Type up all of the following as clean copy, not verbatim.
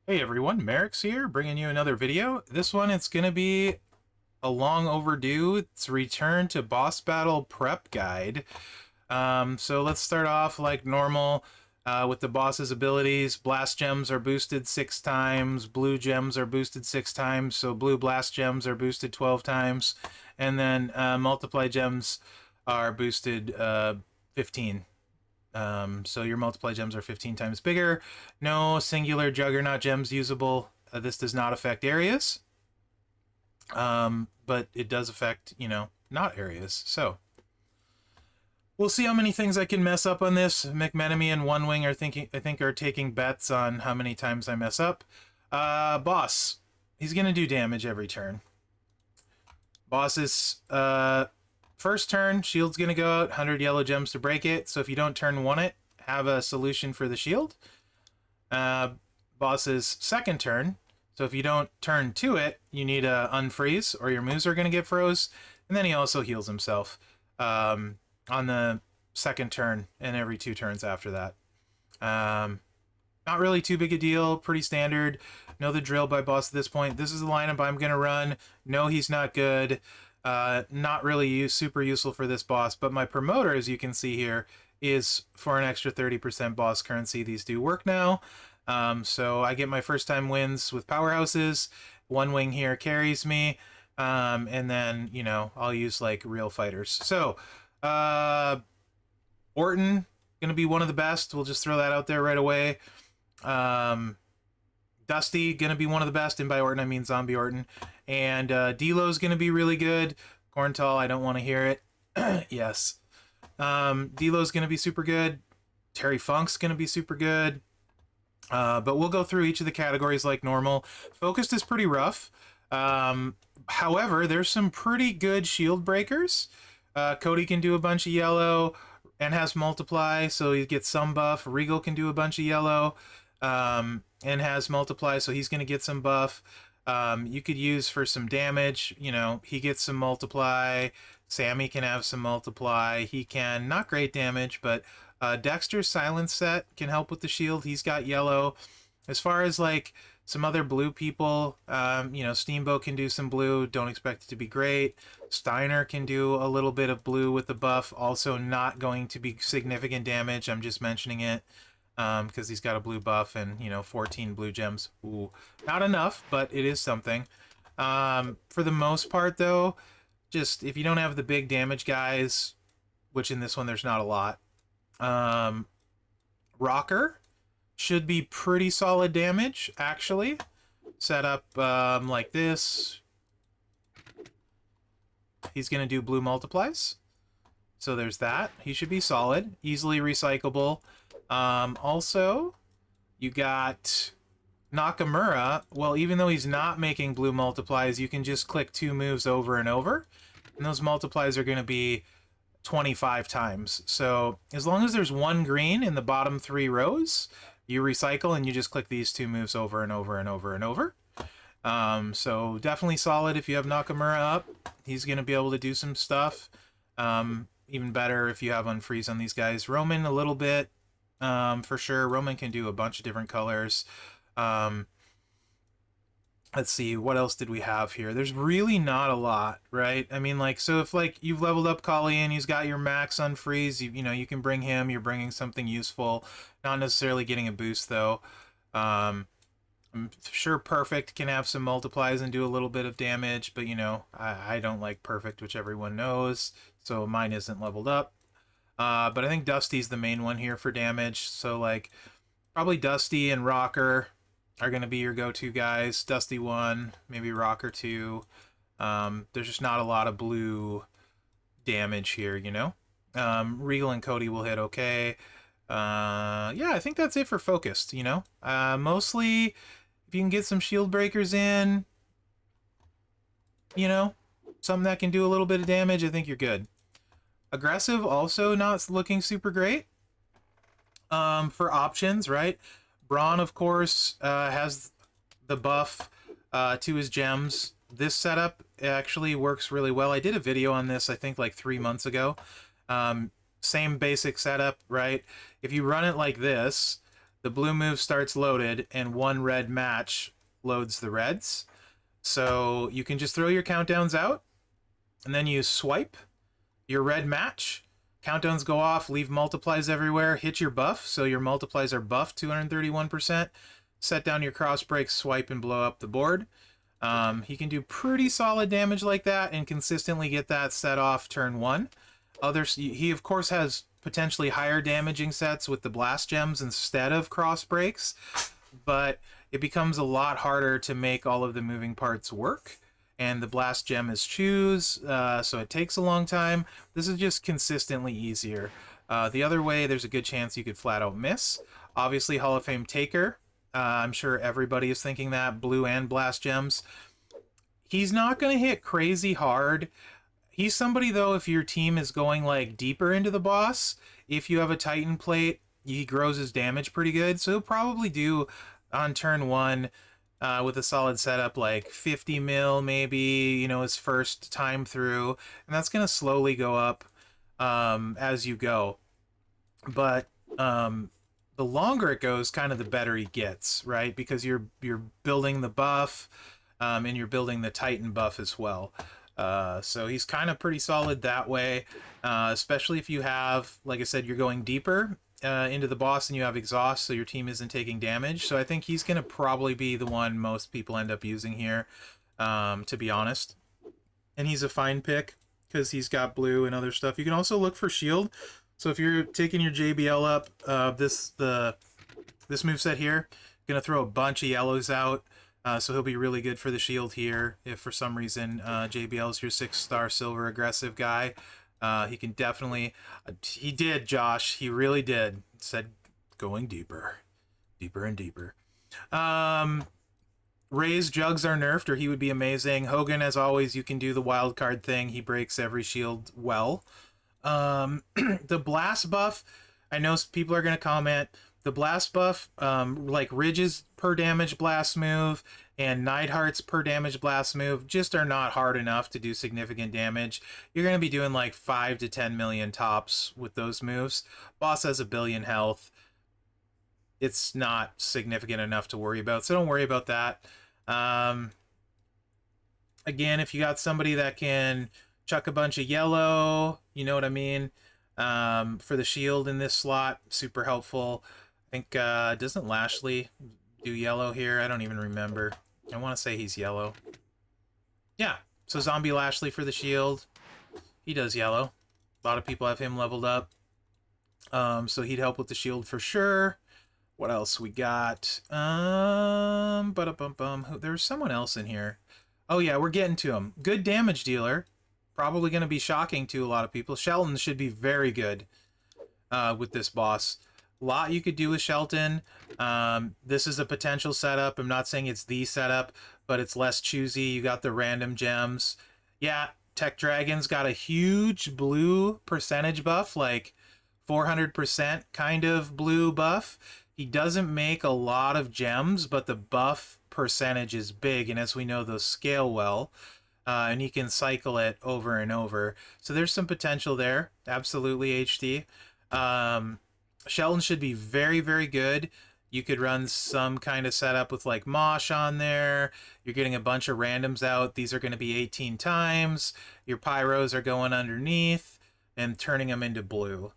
Hey everyone, Mherex here, bringing you another video. This one, it's gonna be a long overdue. It's return to boss battle prep guide. So let's start off like normal with the boss's abilities. Blast gems are boosted 6 times, blue gems are boosted 6 times, so blue blast gems are boosted 12 times, and then multiply gems are boosted 15. So your multiply gems are 15 times bigger. No singular juggernaut gems usable. This does not affect areas, but it does affect, not areas. So we'll see how many things I can mess up on this. McMenemy and One Wing I think are taking bets on how many times I mess up. Boss, he's gonna do damage every turn. Boss's first turn, shield's gonna go out, 100 yellow gems to break it. So if you don't turn one it, have a solution for the shield. Boss's second turn, so if you don't turn to it, you need to unfreeze or your moves are gonna get froze. And then he also heals himself on the second turn and every 2 turns after that. Not really too big a deal, pretty standard. Know the drill by boss at this point. This is the lineup I'm gonna run. No, he's not good. Not really super useful for this boss, but my promoter, as you can see here, is for an extra 30% boss currency. These do work now. So I get my first time wins with powerhouses. One Wing here carries me. And then, I'll use like real fighters. So, Orton, gonna be one of the best. We'll just throw that out there right away. Dusty, gonna be one of the best, and by Orton I mean Zombie Orton. And Delo's gonna be really good. Corntal, I don't want to hear it. Yes. Delo's gonna be super good. Terry Funk's gonna be super good. But we'll go through each of the categories like normal. Focused is pretty rough. However, there's some pretty good shield breakers. Cody can do a bunch of yellow and has multiply, so he gets some buff. Regal can do a bunch of yellow and has multiply, so he's going to get some buff. You could use for some damage, he gets some multiply. Sammy can have some multiply. He can, not great damage, but Dexter's silence set can help with the shield. He's got yellow. As far as like some other blue people, Steamboat can do some blue. Don't expect it to be great. Steiner can do a little bit of blue with the buff. Also not going to be significant damage. I'm just mentioning it because he's got a blue buff and, 14 blue gems. Ooh, not enough, but it is something. For the most part, though, just if you don't have the big damage guys, which in this one there's not a lot, Rocker should be pretty solid damage, actually. Set up like this. He's going to do blue multiplies. So there's that. He should be solid. Easily recyclable. Also, you got Nakamura. Well, even though he's not making blue multiplies, you can just click 2 moves over and over. And those multiplies are going to be 25 times. So as long as there's 1 green in the bottom 3 rows, you recycle and you just click these 2 moves over and over and over and over. So definitely solid if you have Nakamura up. He's going to be able to do some stuff. Even better if you have unfreeze on these guys. Roman a little bit, for sure. Roman can do a bunch of different colors. Let's see, what else did we have here? There's really not a lot, right? I mean, like, so if, like, you've leveled up Kali and he's got your max unfreeze, you can bring him, you're bringing something useful. Not necessarily getting a boost, though. I'm sure Perfect can have some multiplies and do a little bit of damage, but, I don't like Perfect, which everyone knows, so mine isn't leveled up. But I think Dusty's the main one here for damage, so, like, probably Dusty and Rocker are going to be your go-to guys. Dusty 1, maybe Rocker 2. There's just not a lot of blue damage here, Regal and Cody will hit okay. Yeah, I think that's it for focused, Mostly, if you can get some shield breakers in, something that can do a little bit of damage, I think you're good. Aggressive, also not looking super great. For options, right? Braun, of course, has the buff to his gems. This setup actually works really well. I did a video on this, I think, like 3 months ago. Same basic setup, right? If you run it like this, the blue move starts loaded, and one red match loads the reds. So you can just throw your countdowns out, and then you swipe your red match. Countdowns go off, leave multiplies everywhere, hit your buff, so your multiplies are buffed 231%. Set down your cross break, swipe, and blow up the board. He can do pretty solid damage like that and consistently get that set off turn 1. He of course has potentially higher damaging sets with the blast gems instead of cross breaks, but it becomes a lot harder to make all of the moving parts work. And the blast gem is choose, so it takes a long time. This is just consistently easier. The other way, there's a good chance you could flat out miss. Obviously, Hall of Fame Taker. I'm sure everybody is thinking that. Blue and blast gems. He's not going to hit crazy hard. He's somebody, though, if your team is going like deeper into the boss, if you have a Titan plate, he grows his damage pretty good. So he'll probably do on turn 1 with a solid setup like 50 mil maybe, you know, his first time through. And that's going to slowly go up as you go. But the longer it goes, kind of the better he gets, right? Because you're building the buff and you're building the Titan buff as well. So he's kind of pretty solid that way, especially if you have, like I said, you're going deeper into the boss and you have exhaust, so your team isn't taking damage. So I think he's going to probably be the one most people end up using here, to be honest. And he's a fine pick because he's got blue and other stuff. You can also look for shield. So if you're taking your JBL up, this moveset here, going to throw a bunch of yellows out. So he'll be really good for the shield here. If for some reason JBL is your 6-star silver aggressive guy, he can definitely... he did, Josh. He really did. Said going deeper. Deeper and deeper. Ray's jugs are nerfed, or he would be amazing. Hogan, as always, you can do the wild card thing. He breaks every shield well. The blast buff, I know people are going to comment. The blast buff, like Ridge's per damage blast move and Neidhart's per damage blast move, just are not hard enough to do significant damage. You're going to be doing like 5 to 10 million tops with those moves. Boss has 1 billion health. It's not significant enough to worry about, so don't worry about that. Again, if you got somebody that can chuck a bunch of yellow, you know what I mean, for the shield in this slot, super helpful. I think, doesn't Lashley do yellow here? I don't even remember. I want to say he's yellow. Yeah, so Zombie Lashley for the shield. He does yellow. A lot of people have him leveled up. So he'd help with the shield for sure. What else we got? There's someone else in here. Oh yeah, we're getting to him. Good damage dealer. Probably going to be shocking to a lot of people. Shelton should be very good with this boss. A lot you could do with Shelton. This is a potential setup. I'm not saying it's the setup, but it's less choosy. You got the random gems. Yeah, Tech Dragon's got a huge blue percentage buff, like 400% kind of blue buff. He doesn't make a lot of gems, but the buff percentage is big, and as we know, those scale well. And he can cycle it over and over. So there's some potential there. Absolutely, HD. Shelton should be very, very good. You could run some kind of setup with like Mosh on there. You're getting a bunch of randoms out. These are going to be 18 times. Your pyros are going underneath and turning them into blue,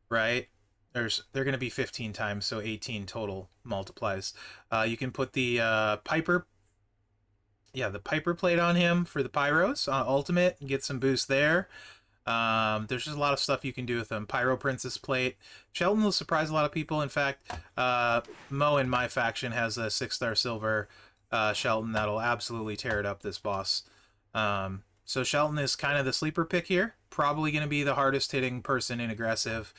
right? They're going to be 15 times, so 18 total multiplies. You can put the Piper... yeah, the Piper plate on him for the pyros ultimate and get some boost there. There's just a lot of stuff you can do with them. Pyro Princess plate. Shelton will surprise a lot of people. In fact, Mo in my faction has a 6-star silver Shelton that'll absolutely tear it up this boss. So Shelton is kind of the sleeper pick here. Probably going to be the hardest hitting person in aggressive.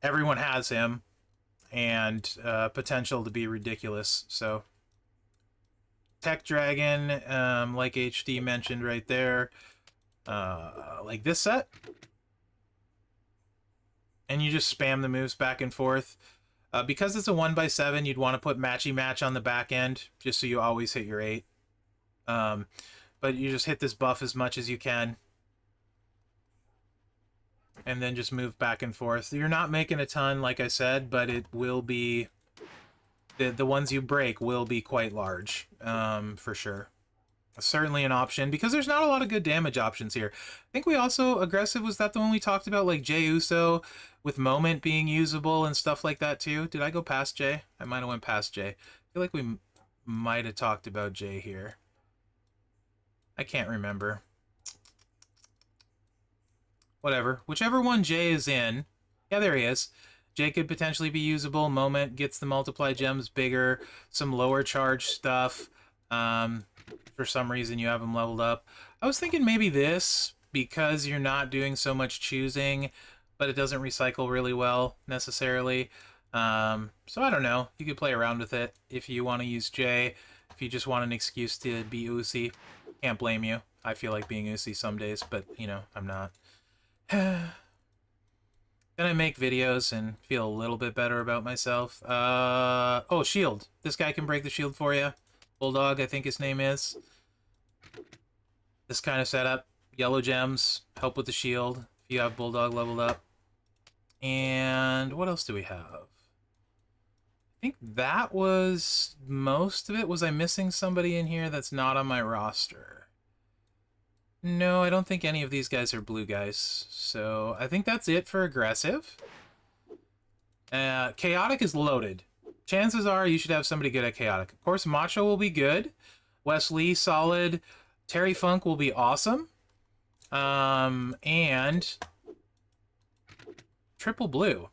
Everyone has him, and potential to be ridiculous. So Tech Dragon, like HD mentioned right there, like this set, and you just spam the moves back and forth. Because it's a 1x7, you'd want to put matchy match on the back end, just so you always hit your 8. But you just hit this buff as much as you can. and then just move back and forth. You're not making a ton, like I said, but it will be... The ones you break will be quite large, for sure. Certainly an option, because there's not a lot of good damage options here. I think we also... Aggressive, was that the one we talked about? Like Jey Uso with Moment being usable and stuff like that too? Did I go past Jey? I might have went past Jey. I feel like we might have talked about Jey here. I can't remember. Whatever. Whichever one Jey is in. Yeah, there he is. Jey could potentially be usable. Moment gets the multiply gems bigger. Some lower charge stuff. For some reason you have him leveled up. I was thinking maybe this, because you're not doing so much choosing, but it doesn't recycle really well necessarily. So I don't know. You could play around with it if you want to use Jey. If you just want an excuse to be Uzi, can't blame you. I feel like being Uzi some days, but, you know, I'm not. Then I make videos and feel a little bit better about myself. Oh, shield. This guy can break the shield for you. Bulldog, I think his name is. This kind of setup. Yellow gems, help with the shield if you have Bulldog leveled up. And what else do we have? I think that was most of it. Was I missing somebody in here that's not on my roster? No, I don't think any of these guys are blue guys. So I think that's it for aggressive. Chaotic is loaded. Chances are you should have somebody good at Chaotic. Of course, Macho will be good. Wes Lee, solid. Terry Funk will be awesome. And triple blue.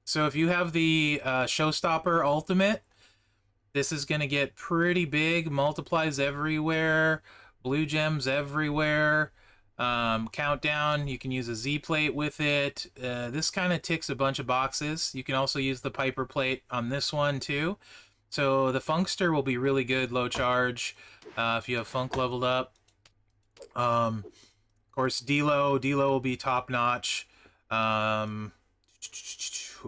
So if you have the Showstopper Ultimate, this is going to get pretty big. Multiplies everywhere. Blue gems everywhere. Countdown, you can use a Z plate with it. This kind of ticks a bunch of boxes. You can also use the Piper plate on this one too. So the Funkster will be really good, low charge, if you have Funk leveled up. Of course, D-Lo will be top notch. Who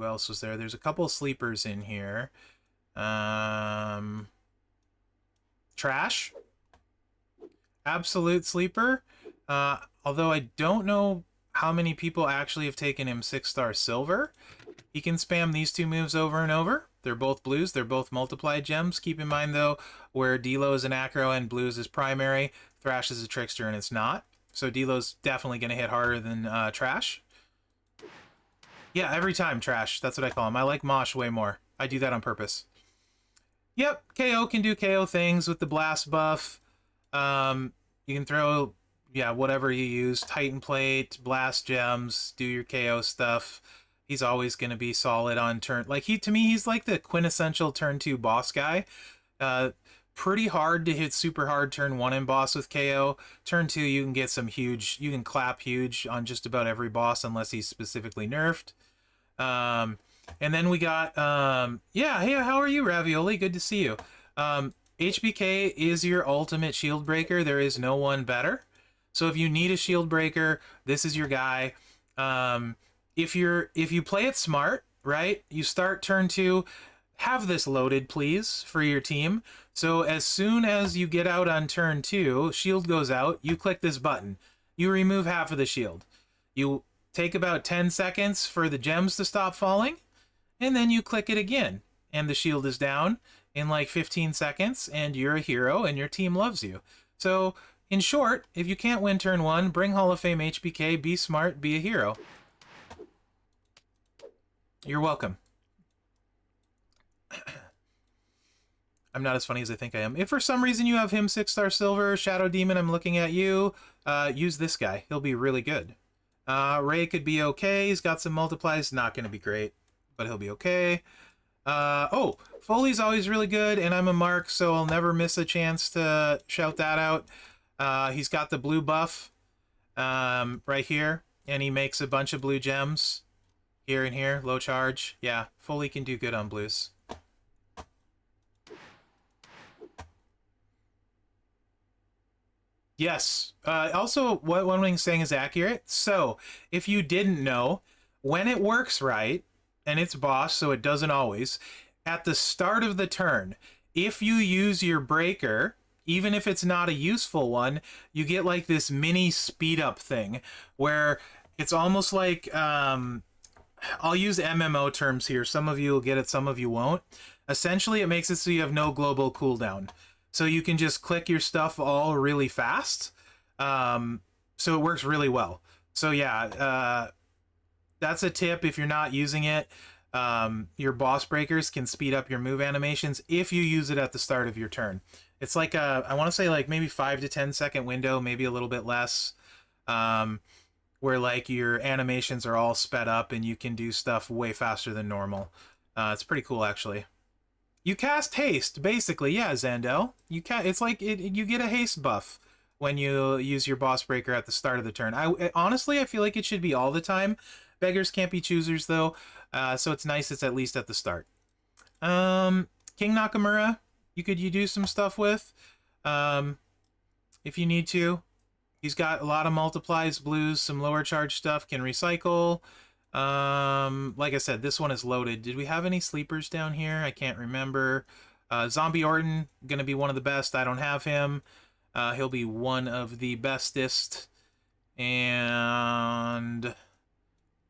else was there? There's a couple sleepers in here. Trash. Absolute sleeper. Although I don't know how many people actually have taken him 6-star silver. He can spam these two moves over and over. They're both blues. They're both multiplied gems. Keep in mind, though, where D-Lo is an acro and blues is primary, Thrash is a trickster and it's not. So D-Lo's definitely going to hit harder than Trash. Yeah, every time Trash. That's what I call him. I like Mosh way more. I do that on purpose. Yep, KO can do KO things with the blast buff. You can throw... yeah, whatever you use, Titan Plate, Blast Gems, do your KO stuff. He's always going to be solid on turn. Like, to me, he's like the quintessential turn 2 boss guy. Pretty hard to hit super hard turn 1 in boss with KO. Turn 2, you can get some huge, you can clap huge on just about every boss unless he's specifically nerfed. And then we got, yeah, hey, how are you, Ravioli? Good to see you. HBK is your ultimate shield breaker. There is no one better. So if you need a shield breaker, this is your guy. If you play it smart, right? You start turn 2, have this loaded, please, for your team. So as soon as you get out on turn 2, shield goes out, you click this button. You remove half of the shield. You take about 10 seconds for the gems to stop falling, and then you click it again, and the shield is down in like 15 seconds, and you're a hero, and your team loves you. So... in short, if you can't win turn 1, bring Hall of Fame HBK, be smart, be a hero. You're welcome. I'm not as funny as I think I am. If for some reason you have him 6-star silver, Shadow Demon, I'm looking at you, use this guy. He'll be really good. Ray could be okay. He's got some multiplies. Not going to be great, but he'll be okay. Oh, Foley's always really good, and I'm a Mark, so I'll never miss a chance to shout that out. He's got the blue buff right here, and he makes a bunch of blue gems here and here, low charge. Yeah, Foley can do good on blues. Yes. Also, what one thing saying is accurate. So, if you didn't know, when it works right, and it's boss, so it doesn't always, at the start of the turn, if you use your breaker... even if it's not a useful one, you get like this mini speed up thing where It's almost like I'll use MMO terms here. Some of you will get it, some of you won't. Essentially, it makes it so you have no global cooldown. So you can just click your stuff all really fast. So it works really well. So yeah, that's a tip if you're not using it. Your boss breakers can speed up your move animations if you use it at the start of your turn. It's like I want to say like maybe 5 to 10 second window, maybe a little bit less. Where like your animations are all sped up and you can do stuff way faster than normal. It's pretty cool actually. You cast haste basically, yeah, Zandel. It's like you get a haste buff when you use your boss breaker at the start of the turn. Honestly, I feel like it should be all the time. Beggars can't be choosers though, so it's nice it's at least at the start. King Nakamura, you do some stuff with, if you need to. He's got a lot of multiplies, blues, some lower charge stuff, can recycle. Like I said, this one is loaded. Did we have any sleepers down here? I can't remember. Zombie Orton, gonna be one of the best. I don't have him. He'll be one of the bestest. And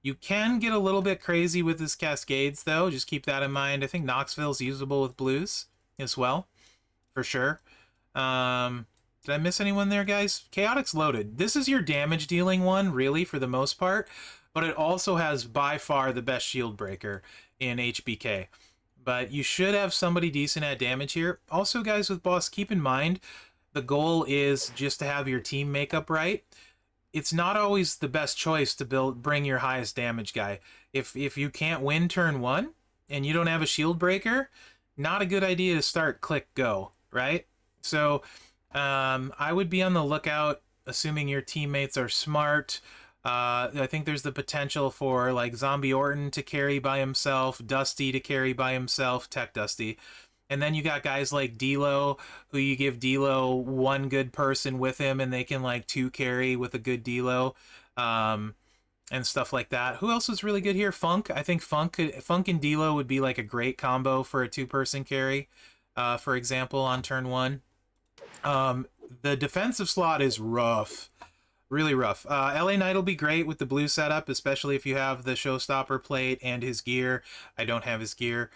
you can get a little bit crazy with his cascades, though. Just keep that in mind. I think Knoxville's usable with blues as well, for sure. Did I miss anyone there, guys? Chaotic's loaded. This is your damage dealing one, really, for the most part, but it also has by far the best shield breaker in HBK. But you should have somebody decent at damage here. Also, guys, with boss, keep in mind, the goal is just to have your team makeup right. It's not always the best choice to bring your highest damage guy. If you can't win turn 1 and you don't have a shield breaker, not a good idea to start click go, right? So I would be on the lookout, assuming your teammates are smart. I think there's the potential for like Zombie Orton to carry by himself, Dusty to carry by himself, Tech Dusty. And then you got guys like D-Lo, who you give D-Lo one good person with him and they can like 2 carry with a good D-Lo, and stuff like that. Who else is really good here? Funk. I think Funk and D-Lo would be like a great combo for a 2-person carry, for example, on turn 1. The defensive slot is rough. Really rough. LA Knight will be great with the blue setup, especially if you have the Showstopper plate and his gear. I don't have his gear.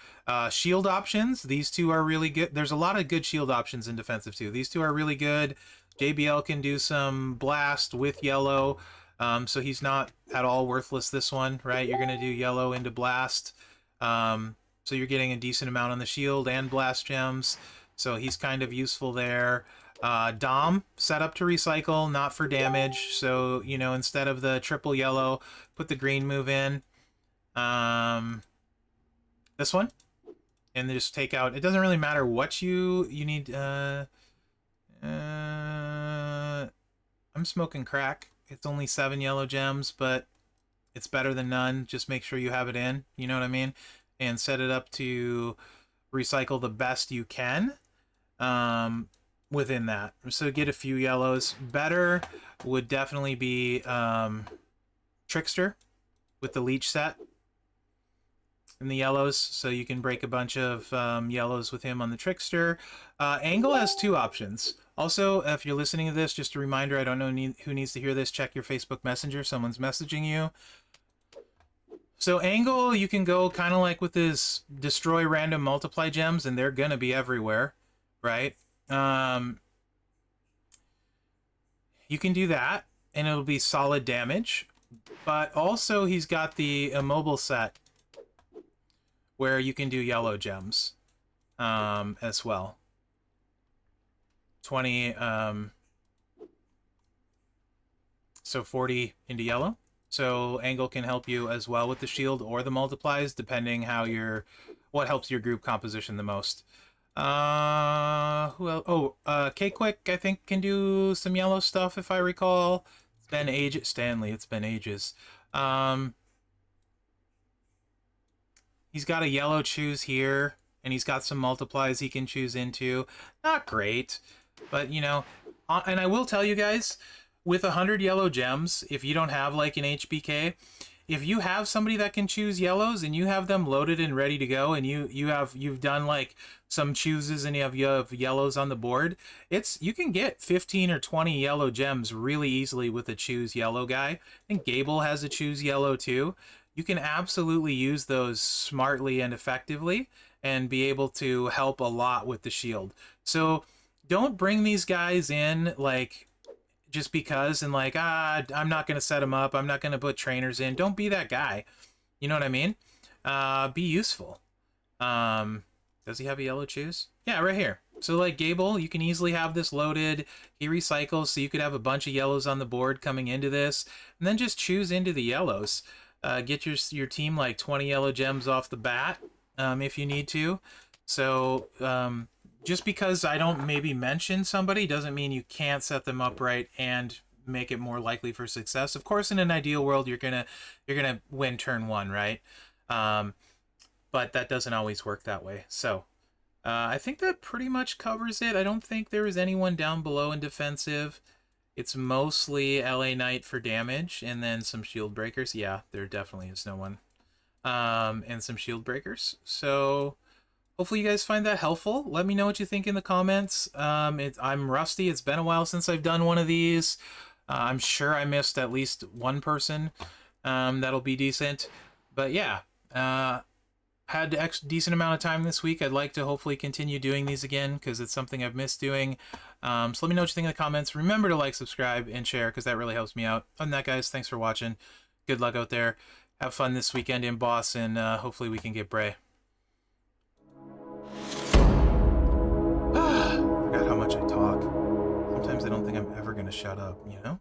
Shield options, these two are really good. There's a lot of good shield options in defensive too. These two are really good. JBL can do some blast with yellow, so he's not at all worthless this one, right? You're going to do yellow into blast, so you're getting a decent amount on the shield and blast gems, so he's kind of useful there. Dom, set up to recycle, not for damage. So, you know, instead of the triple yellow, put the green move in. This one. And just take out... It doesn't really matter what you need... I'm smoking crack. It's only 7 yellow gems, but it's better than none. Just make sure you have it in. You know what I mean? And set it up to recycle the best you can. Within that, so get a few yellows. Better would definitely be Trickster with the leech set in the yellows, so you can break a bunch of yellows with him on the Trickster. Angle has 2 options. Also, if you're listening to this, just a reminder, I don't know who needs to hear this, check your Facebook Messenger, someone's messaging you. So Angle, you can go kind of like with his destroy random multiply gems, and they're gonna be everywhere, right? You can do that, and it'll be solid damage. But also, he's got the immobile set, where you can do yellow gems, as well. 20, so 40 into yellow. So Angle can help you as well with the shield or the multiplies, depending what helps your group composition the most. Who else? Oh, K-Quick, I think, can do some yellow stuff, if I recall. It's been ages. Stanley, it's been ages. He's got a yellow choose here, and he's got some multiplies he can choose into. Not great, but, you know, and I will tell you guys, with 100 yellow gems, if you don't have, like, an HBK, if you have somebody that can choose yellows and you have them loaded and ready to go, and you've done like some chooses and you have yellows on the board, you can get 15 or 20 yellow gems really easily with a choose yellow guy. I think Gable has a choose yellow too. You can absolutely use those smartly and effectively and be able to help a lot with the shield. So don't bring these guys in like just because and like, I'm not going to set them up, I'm not going to put trainers in. Don't be that guy. You know what I mean? Be useful. Does he have a yellow choose? Yeah, right here. So like Gable, you can easily have this loaded. He recycles, so you could have a bunch of yellows on the board coming into this, and then just choose into the yellows. Get your team like 20 yellow gems off the bat, if you need to. So just because I don't maybe mention somebody doesn't mean you can't set them up right and make it more likely for success. Of course, in an ideal world, you're gonna win turn one, right? But that doesn't always work that way. So I think that pretty much covers it. I don't think there is anyone down below in defensive. It's mostly LA Knight for damage and then some shield breakers. Yeah, there definitely is no one. And some shield breakers. So hopefully you guys find that helpful. Let me know what you think in the comments. I'm rusty. It's been a while since I've done one of these. I'm sure I missed at least one person that'll be decent. But yeah, had a decent amount of time this week. I'd like to hopefully continue doing these again because it's something I've missed doing. So let me know what you think in the comments. Remember to like, subscribe, and share because that really helps me out. Other than that, guys, thanks for watching. Good luck out there. Have fun this weekend in Boss, and hopefully we can get Bray. Forgot how much I talk. Sometimes I don't think I'm ever going to shut up, you know?